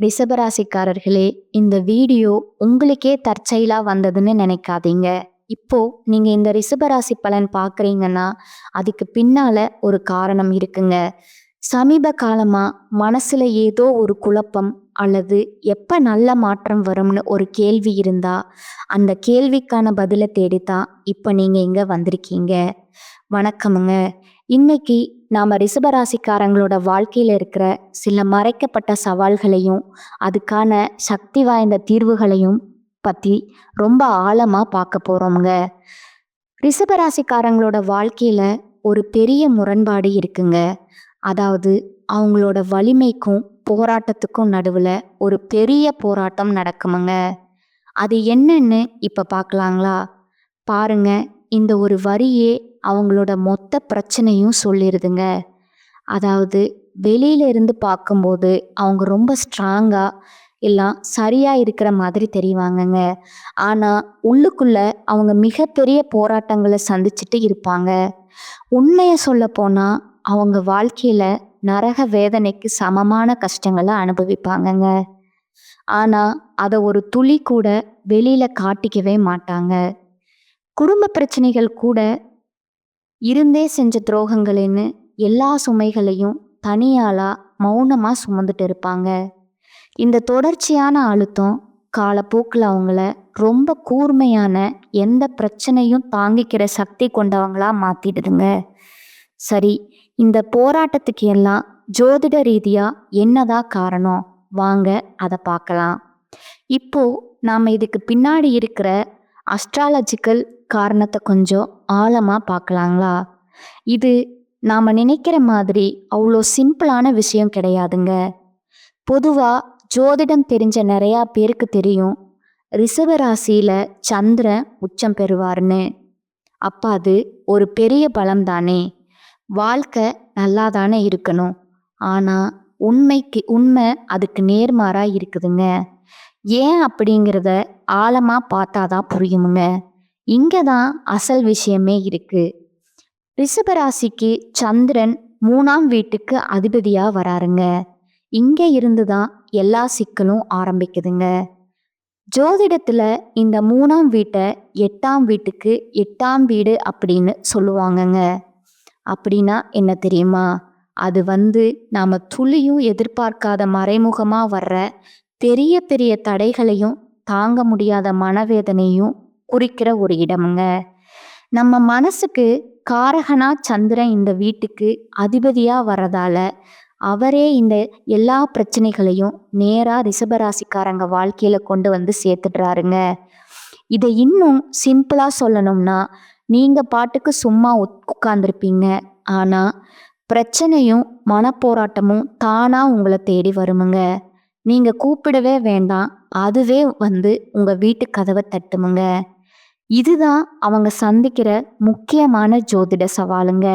ரிஷபராசிக்காரர்களே, இந்த வீடியோ உங்களுக்கே தற்செயலா வந்ததுன்னு நினைக்காதீங்க. இப்போ நீங்க இந்த ரிஷபராசி பலன் பார்க்குறீங்கன்னா, அதுக்கு பின்னால ஒரு காரணம் இருக்குங்க. சமீப காலமா மனசுல ஏதோ ஒரு குழப்பம் அல்லது எப்ப நல்ல மாற்றம் வரும்னு ஒரு கேள்வி இருந்தா, அந்த கேள்விக்கான பதில தேடித்தான் இப்ப நீங்க இங்க வந்திருக்கீங்க. வணக்கமுங்க. இன்னைக்கு நாம ரிஷபராசிக்காரங்களோட வாழ்க்கையில இருக்கிற சில மறைக்கப்பட்ட சவால்களையும் அதுக்கான சக்தி வாய்ந்த தீர்வுகளையும் பத்தி ரொம்ப ஆழமா பார்க்க போறோம்ங்க. ரிஷபராசிக்காரங்களோட வாழ்க்கையில ஒரு பெரிய முரண்பாடு இருக்குங்க. அதாவது அவங்களோட வலிமைக்கும் போராட்டத்துக்கும் நடுவுல ஒரு பெரிய போராட்டம் நடக்குமுங்க. அது என்னன்னு இப்ப பார்க்கலாங்களா? பாருங்க, இந்த ஒரு வரியே அவங்களோட மொத்த பிரச்சனையும் சொல்லிடுதுங்க. அதாவது வெளியில இருந்து பார்க்கும்போது அவங்க ரொம்ப ஸ்ட்ராங்கா எல்லாம் சரியா இருக்கிற மாதிரி தெரிவாங்கங்க. ஆனா உள்ளுக்குள்ள அவங்க மிகப்பெரிய போராட்டங்களை சந்திச்சுட்டு இருப்பாங்க. உண்மையை சொல்ல போனா அவங்க வாழ்க்கையில நரக வேதனைக்கு சமமான கஷ்டங்களை அனுபவிப்பாங்கங்க. ஆனா அதை ஒரு துளி கூட வெளியில காட்டிக்கவே மாட்டாங்க. குடும்ப பிரச்சனைகள் கூட இருந்தே செஞ்ச துரோகங்களேன்னு எல்லா சுமைகளையும் தனியாளா மௌனமா சுமந்துட்டு இருப்பாங்க. இந்த தொடர்ச்சியான அழுத்தம் காலப்போக்கில் அவங்கள ரொம்ப கூர்மையான எந்த பிரச்சனையும் தாங்கிக்கிற சக்தி கொண்டவங்களா மாத்திடுதுங்க. சரி, இந்த போராட்டத்துக்கு எல்லாம் ஜோதிட ரீதியா என்னதான் காரணம்? வாங்க அதை பார்க்கலாம். இப்போ நாம இதுக்கு பின்னாடி இருக்கிற அஸ்ட்ராலஜிக்கல் காரணத்தை கொஞ்சம் ஆழமா பார்க்கலாங்களா? இது நாம நினைக்கிற மாதிரி அவ்வளோ சிம்பிளான விஷயம் கிடையாதுங்க. பொதுவா ஜோதிடம் தெரிஞ்ச நிறையா பேருக்கு தெரியும், ரிஷப ராசியில சந்திரன் உச்சம் பெறுவார்னு. அப்ப அது ஒரு பெரிய பலம் தானே. வாழ்க்கை நல்லா தானே இருக்கணும். ஆனா உண்மை அதுக்கு நேர்மாறா இருக்குதுங்க. ஏன் அப்படிங்கிறத ஆழமா பார்த்தாதான் புரியுமுங்க. இங்கதான் அசல் விஷயமே இருக்கு. ரிஷபராசிக்கு சந்திரன் 3ஆம் வீட்டுக்கு அதிபதியா வராருங்க. இங்க இருந்துதான் எல்லா சிக்கலும் ஆரம்பிக்குதுங்க. ஜோதிடத்துல இந்த 3ஆம் வீட்டை 8ஆம் வீட்டுக்கு 8ஆம் வீடு அப்படின்னு சொல்லுவாங்கங்க. அப்படின்னா என்ன தெரியுமா? அது நாம துளியும் எதிர்பார்க்காத மறைமுகமா வர்ற பெரிய பெரிய தடைகளையும் தாங்க முடியாத மனவேதனையும் குறிக்கிற ஒரு இடமுங்க. நம்ம மனசுக்கு காரகனா சந்திரன் இந்த வீட்டுக்கு அதிபதியா வர்றதால அவரே இந்த எல்லா பிரச்சனைகளையும் நேரா ரிஷபராசிக்காரங்க வாழ்க்கையில கொண்டு சேர்த்துடுறாருங்க. இதை இன்னும் சிம்பிளா சொல்லணும்னா, நீங்க பாட்டுக்கு சும்மா உட்கார்ந்துருப்பீங்க. ஆனா பிரச்சனையும் மனப்போராட்டமும் தானா உங்களை தேடி வருமுங்க. நீங்க கூப்பிடவே வேண்டாம், அதுவே உங்க வீட்டு கதவை தட்டுமுங்க. இதுதான் அவங்க சந்திக்கிற முக்கியமான ஜோதிட சவாலுங்க.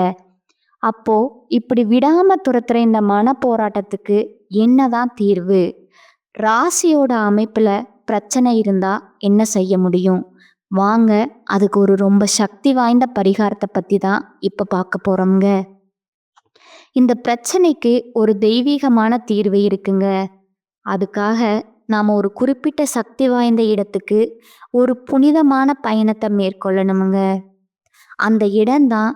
அப்போ இப்படி விடாம துரத்துற இந்த மன போராட்டத்துக்கு என்னதான் தீர்வு? ராசியோட அமைப்புல பிரச்சனை இருந்தா என்ன செய்ய முடியும்? வாங்க, அதுக்கு ஒரு ரொம்ப சக்தி வாய்ந்த பரிகாரத்தை பத்தி தான் இப்ப பார்க்க போறோம்ங்க. இந்த பிரச்சனைக்கு ஒரு தெய்வீகமான தீர்வு இருக்குங்க. அதுக்காக நாம ஒரு குறிப்பிட்ட சக்தி வாய்ந்த இடத்துக்கு ஒரு புனிதமான பயணத்தை மேற்கொள்ளணுமுங்க. அந்த இடம்தான்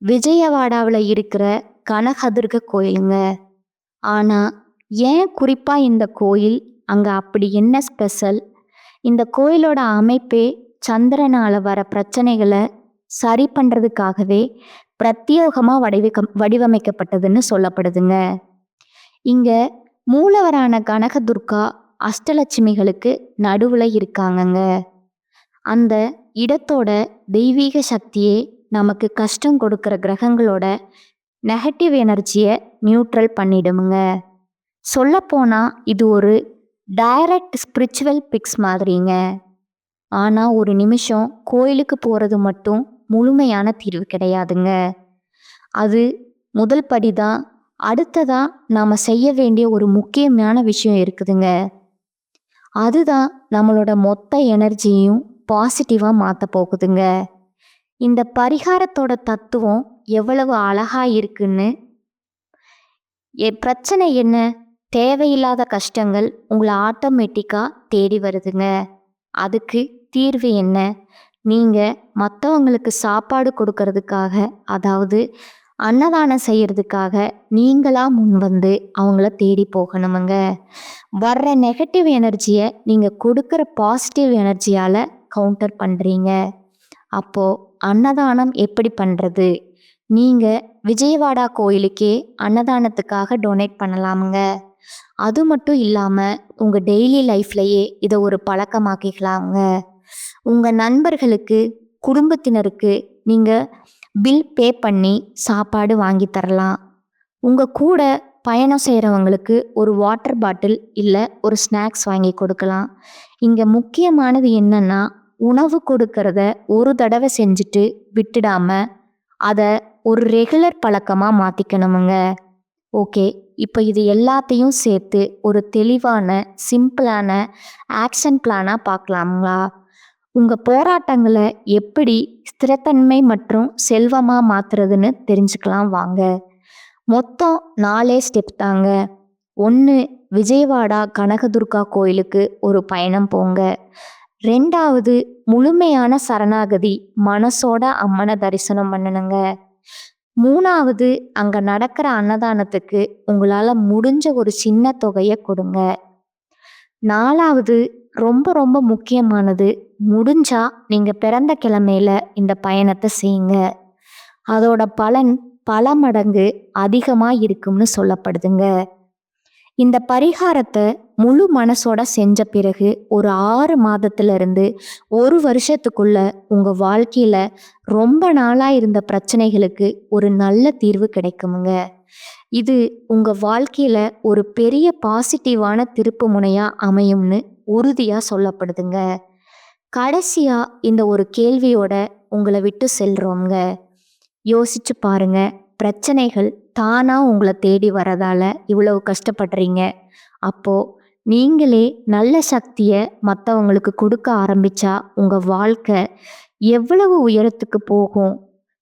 விஜயவாடாவில் இருக்கிற கனகதுர்க கோயிலுங்க. ஆனா ஏன் குறிப்பா இந்த கோயில் அங்க அப்படி என்ன ஸ்பெஷல்? இந்த கோயிலோட அமைப்பே சந்திரனால வர பிரச்சனைகளை சரி பண்றதுக்காகவே பிரத்யேகமா வடிவமைக்கப்பட்டதுன்னு சொல்லப்படுதுங்க. இங்க மூலவரான கனகதுர்கா அஷ்டலட்சுமிகளுக்கு நடுவுல இருக்காங்கங்க. அந்த இடத்தோட தெய்வீக சக்தியே நமக்கு கஷ்டம் கொடுக்கிற கிரகங்களோட நெகட்டிவ் எனர்ஜியை நியூட்ரல் பண்ணிடுமுங்க. சொல்லப்போனா இது ஒரு டைரக்ட் ஸ்பிரிச்சுவல் பிக்ஸ் மாதிரிங்க. ஆனா ஒரு நிமிஷம் கோயிலுக்கு போறது மட்டும் முழுமையான தீர்வு கிடையாதுங்க. அது முதல் படிதான். அடுத்ததா நாம செய்ய வேண்டிய ஒரு முக்கியமான விஷயம் இருக்குதுங்க. அதுதான் நம்மளோட மொத்த எனர்ஜியும் பாசிட்டிவா மாத்த போகுதுங்க. இந்த பரிகாரத்தோட தத்துவம் எவ்வளவு அழகா இருக்குன்னு, பிரச்சனை என்ன? தேவையில்லாத கஷ்டங்கள் உங்களை ஆட்டோமேட்டிக்காக தேடி வருதுங்க. அதுக்கு தீர்வு என்ன? நீங்கள் மற்றவங்களுக்கு சாப்பாடு கொடுக்கறதுக்காக, அதாவது அன்னதானம் செய்யறதுக்காக நீங்களா முன் வந்து அவங்கள தேடி போகணுமுங்க. வர்ற நெகட்டிவ் எனர்ஜியை நீங்கள் கொடுக்குற பாசிட்டிவ் எனர்ஜியால் கவுண்டர் பண்ணுறீங்க. அப்போது அன்னதானம் எப்படி பண்ணுறது? நீங்கள் விஜயவாடா கோயிலுக்கே அன்னதானத்துக்காக டொனேட் பண்ணலாமுங்க. அது மட்டும் இல்லாமல் உங்கள் டெய்லி லைஃப்லையே இதை ஒரு பழக்கமாக்கிக்கலாங்க. உங்கள் நண்பர்களுக்கு, குடும்பத்தினருக்கு நீங்கள் பில் பே பண்ணி சாப்பாடு வாங்கி தரலாம். உங்கள் கூட பயணம் செய்கிறவங்களுக்கு ஒரு வாட்டர் பாட்டில் இல்லை ஒரு ஸ்நாக்ஸ் வாங்கி கொடுக்கலாம். இங்கே முக்கியமானது என்னன்னா, உணவு கொடுக்கறத ஒரு தடவை செஞ்சுட்டு விட்டுடாம அதை ஒரு ரெகுலர் பழக்கமாக மாற்றிக்கணுமுங்க. ஓகே, இப்போ இது எல்லாத்தையும் சேர்த்து ஒரு தெளிவான சிம்பிளான ஆக்ஷன் பிளானாக பார்க்கலாங்களா? உங்கள் போராட்டங்களை எப்படி ஸ்திரத்தன்மை மற்றும் செல்வமாக மாற்றுறதுன்னு தெரிஞ்சுக்கலாம் வாங்க. மொத்தம் 4 ஸ்டெப் தாங்க. 1, விஜயவாடா கனகதுர்கா கோயிலுக்கு ஒரு பயணம் போங்க. 2வது, முழுமையான சரணாகதி மனசோட அம்மனை தரிசனம் பண்ணணுங்க. 3வது, அங்கே நடக்கிற அன்னதானத்துக்கு உங்களால் முடிஞ்ச ஒரு சின்ன தொகையை கொடுங்க. 4வது, ரொம்ப ரொம்ப முக்கியமானது, முடிஞ்சா நீங்கள் பிறந்த கிழமையில இந்த பயணத்தை செய்யுங்க. அதோட பலன் பல மடங்கு அதிகமாக இருக்கும்னு சொல்லப்படுதுங்க. இந்த பரிகாரத்தை முழு மனசோட செஞ்ச பிறகு ஒரு 6 மாதத்திலிருந்து 1 வருஷத்துக்குள்ள உங்கள் வாழ்க்கையில் ரொம்ப நாளாக இருந்த பிரச்சனைகளுக்கு ஒரு நல்ல தீர்வு கிடைக்குமுங்க. இது உங்கள் வாழ்க்கையில் ஒரு பெரிய பாசிட்டிவான திருப்பு முனையாக அமையும்னு உறுதியாக சொல்லப்படுதுங்க. கடைசியாக இந்த ஒரு கேள்வியோட உங்களை விட்டு செல்றோங்க. யோசிச்சு பாருங்க, பிரச்சனைகள் தானாக உங்களை தேடி வரதால இவ்வளவு கஷ்டப்படுறீங்க. அப்போது நீங்களே நல்ல சக்தியை மற்றவங்களுக்கு கொடுக்க ஆரம்பித்தா உங்கள் வாழ்க்கை எவ்வளவு உயரத்துக்கு போகும்.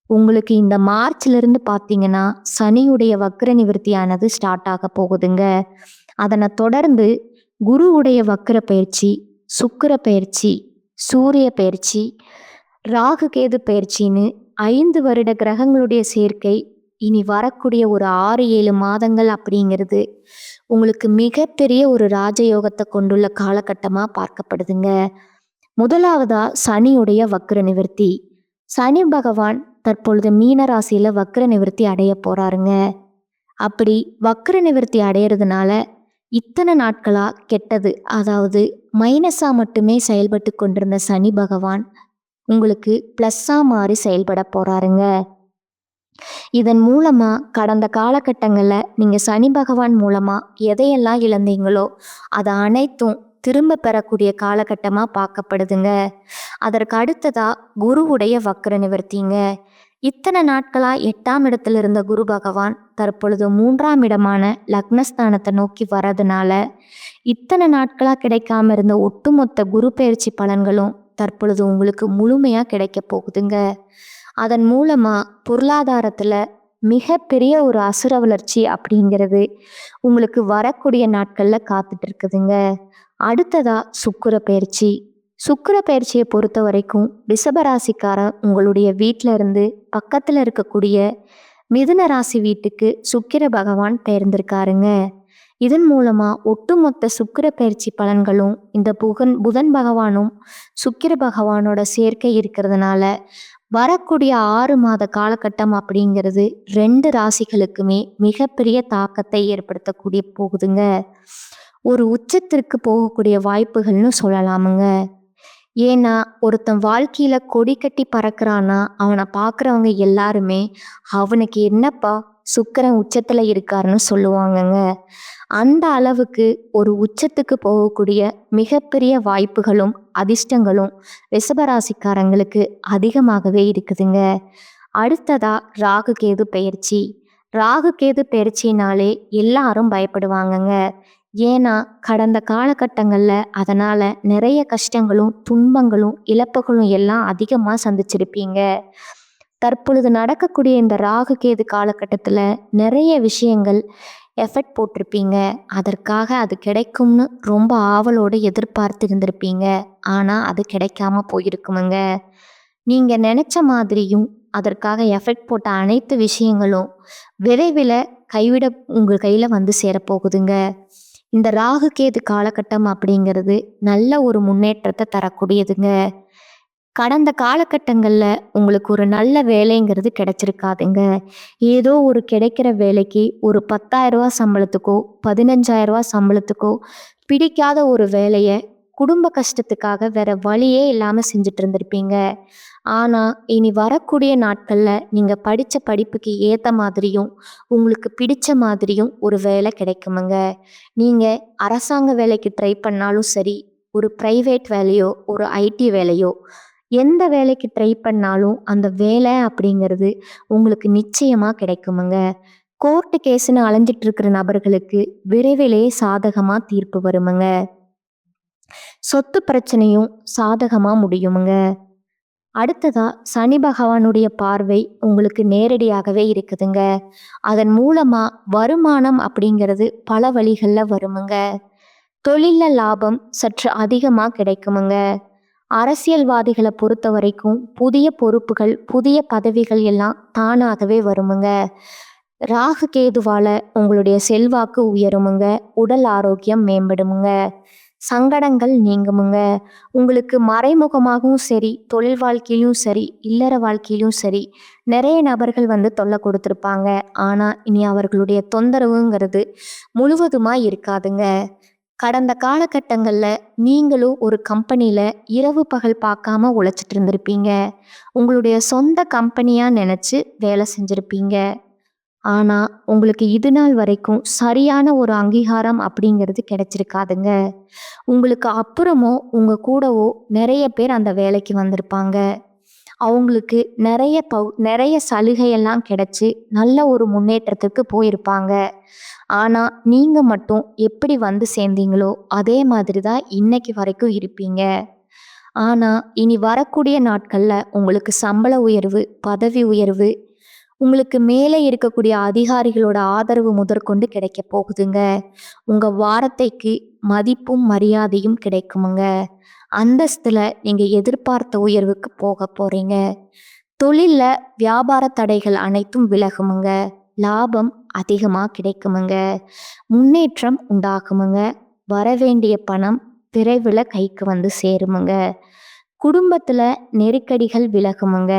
உங்களுக்கு இந்த மார்ச்லேருந்து பார்த்தீங்கன்னா சனியுடைய வக்ர நிவர்த்தியானது ஸ்டார்ட் ஆக போகுதுங்க. அதனை தொடர்ந்து குருவுடைய வக்ர பயிற்சி, சுக்கிர பயிற்சி, சூரிய பயிற்சி, ராகு கேது பயிற்சின்னு 5 வருட கிரகங்களுடைய சேர்க்கை இனி வரக்கூடிய ஒரு 6-7 மாதங்கள் அப்படிங்கிறது உங்களுக்கு மிகப்பெரிய ஒரு ராஜயோகத்தை கொண்டுள்ள காலகட்டமாக பார்க்கப்படுதுங்க. முதலாவதா சனியுடைய வக்ர நிவர்த்தி. சனி பகவான் தற்பொழுது மீன ராசியில வக்ர நிவர்த்தி அடைய போறாருங்க. அப்படி வக்ர நிவர்த்தி அடையிறதுனால இத்தனை நாட்களா கெட்டது, அதாவது மைனஸா மட்டுமே செயல்பட்டு கொண்டிருந்த சனி பகவான் உங்களுக்கு ப்ளஸ்ஸா மாறி செயல்பட போறாருங்க. இதன் மூலமா கடந்த காலகட்டங்களில் நீங்க சனி பகவான் மூலமா எதையெல்லாம் இழந்தீங்களோ அதை அனைத்தும் திரும்ப பெறக்கூடிய காலகட்டமாக பார்க்கப்படுதுங்க. அதற்கு அடுத்ததா குருவுடைய வக்ர நிவர்த்திங்க. இத்தனை நாட்களா 8ஆம் இடத்துல இருந்த குரு பகவான் தற்பொழுது 3ஆம் இடமான லக்னஸ்தானத்தை நோக்கி வரதுனால இத்தனை நாட்களா கிடைக்காம இருந்த ஒட்டுமொத்த குரு பயிற்சி பலன்களும் தற்பொழுது உங்களுக்கு முழுமையா கிடைக்க போகுதுங்க. அதன் மூலமா பொருளாதாரத்துல மிகப்பெரிய ஒரு அசுர வளர்ச்சி அப்படிங்கிறது உங்களுக்கு வரக்கூடிய நாட்கள்ல காத்துட்டு இருக்குதுங்க. அடுத்ததா சுக்கிர பயிற்சி. சுக்கிர பயிற்சியை பொறுத்த வரைக்கும் ரிஷபராசிக்காரன் உங்களுடைய வீட்டில இருந்து பக்கத்துல இருக்கக்கூடிய மிதுன ராசி வீட்டுக்கு சுக்கிர பகவான் பெயர்ந்திருக்காருங்க. இதன் மூலமா ஒட்டுமொத்த சுக்கிர பயிற்சி பலன்களும் இந்த புதன் பகவானும் சுக்கிர பகவானோட சேர்க்கை இருக்கிறதுனால வரக்கூடிய 6 மாத காலகட்டம் அப்படிங்கிறது 2 ராசிகளுக்குமே மிகப்பெரிய தாக்கத்தை ஏற்படுத்தக்கூடிய போகுதுங்க. ஒரு உச்சத்திற்கு போகக்கூடிய வாய்ப்புகள்னு சொல்லலாமுங்க. ஏன்னா ஒருத்தன் வாழ்க்கையில கொடி கட்டி பறக்கிறான்னா அவனை பார்க்குறவங்க எல்லாருமே அவனுக்கு என்னப்பா சுக்கிரன் உச்சத்துல இருக்காருன்னு சொல்லுவாங்கங்க. அந்த அளவுக்கு ஒரு உச்சத்துக்கு போகக்கூடிய மிகப்பெரிய வாய்ப்புகளும் அதிர்ஷ்டங்களும் ரிஷபராசிக்காரங்களுக்கு அதிகமாகவே இருக்குதுங்க. அடுத்ததா ராகு கேது பெயர்ச்சி. ராகு கேது பெயர்ச்சினாலே எல்லாரும் பயப்படுவாங்கங்க. ஏன்னா கடந்த காலகட்டங்களில் அதனால் நிறைய கஷ்டங்களும் துன்பங்களும் இழப்புகளும் எல்லாம் அதிகமாக சந்திச்சிருப்பீங்க. தற்பொழுது நடக்கக்கூடிய இந்த ராகு கேது காலகட்டத்தில் நிறைய விஷயங்கள் எஃபர்ட் போட்டிருப்பீங்க. அதற்காக அது கிடைக்கும்னு ரொம்ப ஆவலோடு எதிர்பார்த்து இருந்திருப்பீங்க. ஆனால் அது கிடைக்காம போயிருக்குமுங்க. நீங்கள் நினச்ச மாதிரியும் அதற்காக எஃபர்ட் போட்ட அனைத்து விஷயங்களும் விரைவில் கைவிட உங்கள் கையில் வந்து சேரப்போகுதுங்க. இந்த ராகு கேது காலகட்டம் அப்படிங்கிறது நல்ல ஒரு முன்னேற்றத்தை தரக்கூடியதுங்க. கடந்த காலகட்டங்களில் உங்களுக்கு ஒரு நல்ல வேலைங்கிறது கிடைச்சிருக்காதுங்க. ஏதோ ஒரு கிடைக்கிற வேலைக்கு ஒரு 10,000 சம்பளத்துக்கோ 15,000 சம்பளத்துக்கோ பிடிக்காத ஒரு வேலையை குடும்ப கஷ்டத்துக்காக வேற வழியே இல்லாமல் செஞ்சுட்டு இருந்திருப்பீங்க. ஆனால் இனி வரக்கூடிய நாட்களில் நீங்கள் படித்த படிப்புக்கு ஏற்ற மாதிரியும் உங்களுக்கு பிடிச்ச மாதிரியும் ஒரு வேலை கிடைக்குமுங்க. நீங்கள் அரசாங்க வேலைக்கு ட்ரை பண்ணாலும் சரி, ஒரு ப்ரைவேட் வேலையோ ஒரு ஐடி வேலையோ எந்த வேலைக்கு ட்ரை பண்ணாலும் அந்த வேலை அப்படிங்கிறது உங்களுக்கு நிச்சயமாக கிடைக்குமுங்க. கோர்ட்டு கேஸுன்னு அலைஞ்சிட்டு இருக்கிற நபர்களுக்கு விரைவிலே சாதகமாக தீர்ப்பு வருமுங்க. சொத்து பிரச்சனையும் சாதகமாக முடியுமுங்க. அடுத்ததா சனி பகவானுடைய பார்வை உங்களுக்கு நேரடியாகவே இருக்குதுங்க. அதன் மூலமா வருமானம் அப்படிங்கிறது பல வழிகளில் வருமுங்க. தொழிலில் லாபம் சற்று அதிகமாக கிடைக்குமுங்க. அரசியல்வாதிகளை பொறுத்த வரைக்கும் புதிய பொறுப்புகள் புதிய பதவிகள் எல்லாம் தானாகவே வருமுங்க. ராகு கேதுவால உங்களுடைய செல்வாக்கு உயருமுங்க. உடல் ஆரோக்கியம் மேம்படுமுங்க. சங்கடங்கள் நீங்குமுங்க. உங்களுக்கு மறைமுகமாகவும் சரி, தொழில் வாழ்க்கையிலும் சரி, இல்லற வாழ்க்கையிலும் சரி, நிறைய நபர்கள் வந்து தொல்லை கொடுத்துருப்பாங்க. ஆனால் இனி அவர்களுடைய தொந்தரவுங்கிறது முழுவதுமாக இருக்காதுங்க. கடந்த காலகட்டங்களில் நீங்களும் ஒரு கம்பெனியில் இரவு பகல் பார்க்காம உழைச்சிட்டு இருந்திருப்பீங்க. உங்களுடைய சொந்த கம்பெனியாக நினச்சி வேலை செஞ்சுருப்பீங்க. ஆனால் உங்களுக்கு இது நாள் வரைக்கும் சரியான ஒரு அங்கீகாரம் அப்படிங்கிறது கிடைச்சிருக்காதுங்க. உங்களுக்கு அப்புறமோ உங்கள் கூடவோ நிறைய பேர் அந்த வேலைக்கு வந்திருப்பாங்க. அவங்களுக்கு நிறைய சலுகையெல்லாம் கிடைச்சி நல்ல ஒரு முன்னேற்றத்துக்கு போயிருப்பாங்க. ஆனால் நீங்கள் மட்டும் எப்படி வந்து சேர்ந்தீங்களோ அதே மாதிரி தான் இன்னைக்கு வரைக்கும் இருப்பீங்க. ஆனால் இனி வரக்கூடிய நாட்களில் உங்களுக்கு சம்பள உயர்வு, பதவி உயர்வு, உங்களுக்கு மேலே இருக்கக்கூடிய அதிகாரிகளோட ஆதரவு முதற்கொண்டு கிடைக்க போகுதுங்க. உங்கள் வார்த்தைக்கு மதிப்பும் மரியாதையும் கிடைக்குமுங்க. அந்தஸ்தில் நீங்கள் எதிர்பார்த்த உயர்வுக்கு போக போகிறீங்க. தொழிலில் வியாபார தடைகள் அனைத்தும் விலகுமுங்க. லாபம் அதிகமாக கிடைக்குமுங்க. முன்னேற்றம் உண்டாகுமுங்க. வரவேண்டிய பணம் விரைவில் கைக்கு வந்து சேருமுங்க. குடும்பத்தில் நெருக்கடிகள் விலகுமுங்க.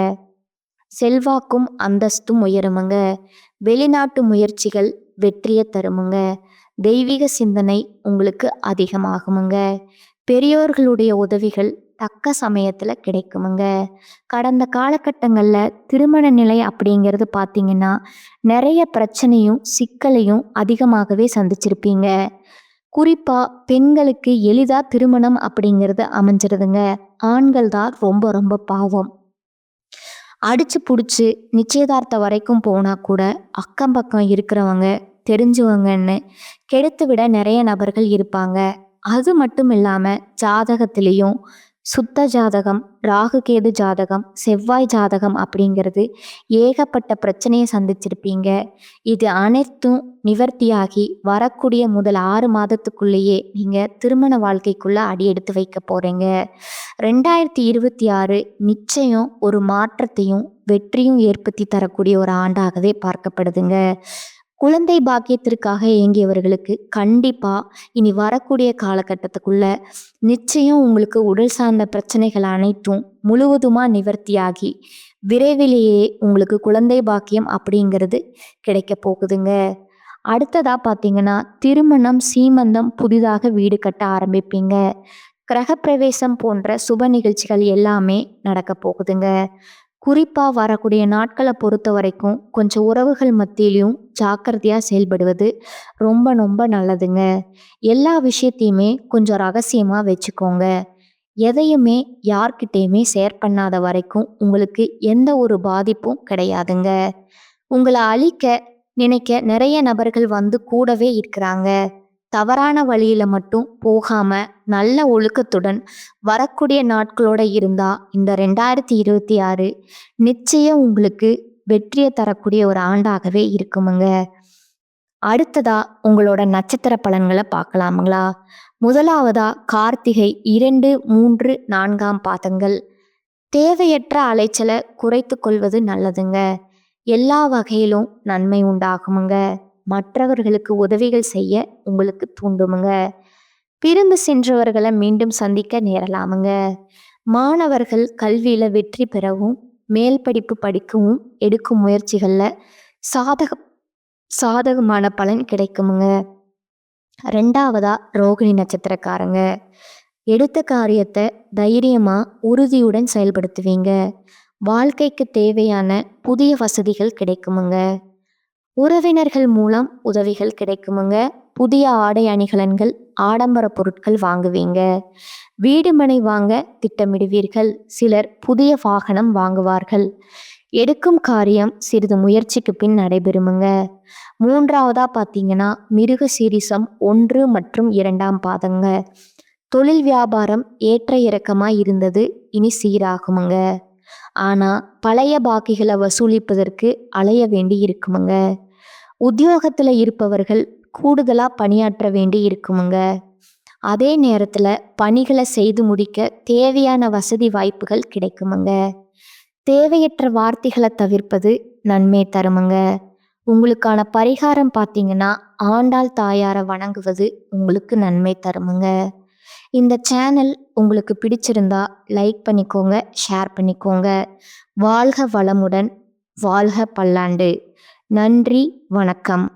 செல்வாக்கும் அந்தஸ்தும் உயருமுங்க. வெளிநாட்டு முயற்சிகள் வெற்றியை தருமுங்க. தெய்வீக சிந்தனை உங்களுக்கு அதிகமாகுமுங்க. பெரியோர்களுடைய உதவிகள் தக்க சமயத்தில் கிடைக்குமுங்க. கடந்த காலகட்டங்களில் திருமண நிலை அப்படிங்கிறது பார்த்தீங்கன்னா நிறைய பிரச்சனையும் சிக்கலையும் அதிகமாகவே சந்திச்சிருப்பீங்க. குறிப்பாக பெண்களுக்கு எளிதாக திருமணம் அப்படிங்கிறது அமைஞ்சிருதுங்க. ஆண்கள் தான் ரொம்ப ரொம்ப பாவம். அடிச்சு பிடிச்சி நிச்சயதார்த்தம் வரைக்கும் போனால் கூட அக்கம் பக்கம் இருக்கிறவங்க தெரிஞ்சவங்கன்னு கெடுத்து விட நிறைய நபர்கள் இருப்பாங்க. அது மட்டும் இல்லாமல் ஜாதகத்திலையும் சுத்த ஜாதகம், ராகு கேது ஜாதகம், செவ்வாய் ஜாதகம் அப்படிங்கிறது ஏகப்பட்ட பிரச்சனையை சந்திச்சிருப்பீங்க. இது அனைத்தும் நிவர்த்தியாகி வரக்கூடிய முதல் 6 மாதத்துக்குள்ளேயே நீங்கள் திருமண வாழ்க்கைக்குள்ளே அடி எடுத்து வைக்க போகிறீங்க. 2026 நிச்சயம் ஒரு மாற்றத்தையும் வெற்றியும் ஏற்படுத்தி தரக்கூடிய ஒரு ஆண்டாகவே பார்க்கப்படுதுங்க. குழந்தை பாக்கியத்திற்காக இயங்கியவர்களுக்கு கண்டிப்பாக இனி வரக்கூடிய காலகட்டத்துக்குள்ள நிச்சயம் உங்களுக்கு உடல் சார்ந்த பிரச்சனைகள் அனைத்தும் முழுவதுமாக நிவர்த்தியாகி விரைவிலேயே உங்களுக்கு குழந்தை பாக்கியம் அப்படிங்கிறது கிடைக்க போகுதுங்க. அடுத்ததாக பார்த்தீங்கன்னா திருமணம், சீமந்தம், புதிதாக வீடு கட்ட ஆரம்பிப்பீங்க. கிரகப்பிரவேசம் போன்ற சுப நிகழ்ச்சிகள் எல்லாமே நடக்க போகுதுங்க. குறிப்பாக வரக்கூடிய நாட்களை பொறுத்த வரைக்கும் கொஞ்சம் உறவுகள் மத்தியிலையும் ஜாக்கிரதையாக செயல்படுவது ரொம்ப ரொம்ப நல்லதுங்க. எல்லா விஷயத்தையுமே கொஞ்சம் ரகசியமாக வச்சுக்கோங்க. எதையுமே யார்கிட்டையுமே ஷேர் பண்ணாத வரைக்கும் உங்களுக்கு எந்த ஒரு பாதிப்பும் கிடையாதுங்க. உங்களை அழிக்க நினைக்க நிறைய நபர்கள் வந்து கூடவே இருக்கிறாங்க. தவறான வழியில மட்டும் போகாம நல்ல ஒழுக்கத்துடன் வரக்கூடிய நாட்களோட இருந்தா இந்த 2026 நிச்சயம் உங்களுக்கு வெற்றியை தரக்கூடிய ஒரு ஆண்டாகவே இருக்குமுங்க. அடுத்ததா உங்களோட நட்சத்திர பலன்களை பார்க்கலாமுங்களா? முதலாவதா கார்த்திகை 2, 3, 4ஆம் பாதங்கள். தேவையற்ற அலைச்சலை குறைத்து கொள்வது நல்லதுங்க. எல்லா வகையிலும் நன்மை உண்டாகுமுங்க. மற்றவர்களுக்கு உதவிகள் செய்ய உங்களுக்கு தூண்டுமுங்க. பிரிந்து சென்றவர்களை மீண்டும் சந்திக்க நேரலாமுங்க. மாணவர்கள் கல்வியில வெற்றி பெறவும் மேல் படிப்பு படிக்கவும் எடுக்கும் முயற்சிகள்ல சாதக சாதகமான பலன் கிடைக்குமுங்க. ரெண்டாவதா ரோகிணி நட்சத்திரக்காரங்க. எடுத்த காரியத்தை தைரியமா உறுதியுடன் செயல்படுத்துவீங்க. வாழ்க்கைக்கு தேவையான புதிய வசதிகள் கிடைக்குமுங்க. உறவினர்கள் மூலம் உதவிகள் கிடைக்குமுங்க. புதிய ஆடை அணிகலன்கள் ஆடம்பர பொருட்கள் வாங்குவீங்க. வீடு மனை வாங்க திட்டமிடுவீர்கள். சிலர் புதிய வாகனம் வாங்குவார்கள். எடுக்கும் காரியம் சிறிது முயற்சிக்கு பின் நடைபெறுமுங்க. மூன்றாவதா பார்த்தீங்கன்னா மிருக சீரிசம் 1 மற்றும் 2ஆம் பாதங்க. தொழில் வியாபாரம் ஏற்ற இறக்கமா இருந்தது, இனி சீராகுமுங்க. ஆனா பழைய பாக்கிகளை வசூலிப்பதற்கு அலைய வேண்டி இருக்குமுங்க. உத்தியோகத்துல இருப்பவர்கள் கூடுதலா பணியாற்ற வேண்டி இருக்குமுங்க. அதே நேரத்துல பணிகளை செய்து முடிக்க தேவையான வசதி வாய்ப்புகள் கிடைக்குமுங்க. தேவையற்ற வார்த்தைகளை தவிர்ப்பது நன்மை தருமுங்க. உங்களுக்கான பரிகாரம் பார்த்தீங்கன்னா ஆண்டாள் தாயாரை வணங்குவது உங்களுக்கு நன்மை தருமுங்க. இந்த சேனல் உங்களுக்கு பிடிச்சிருந்தா லைக் பண்ணிக்கோங்க, ஷேர் பண்ணிக்கோங்க. வாழ்க வளமுடன், வாழ்க பல்லாண்டு. நன்றி, வணக்கம்.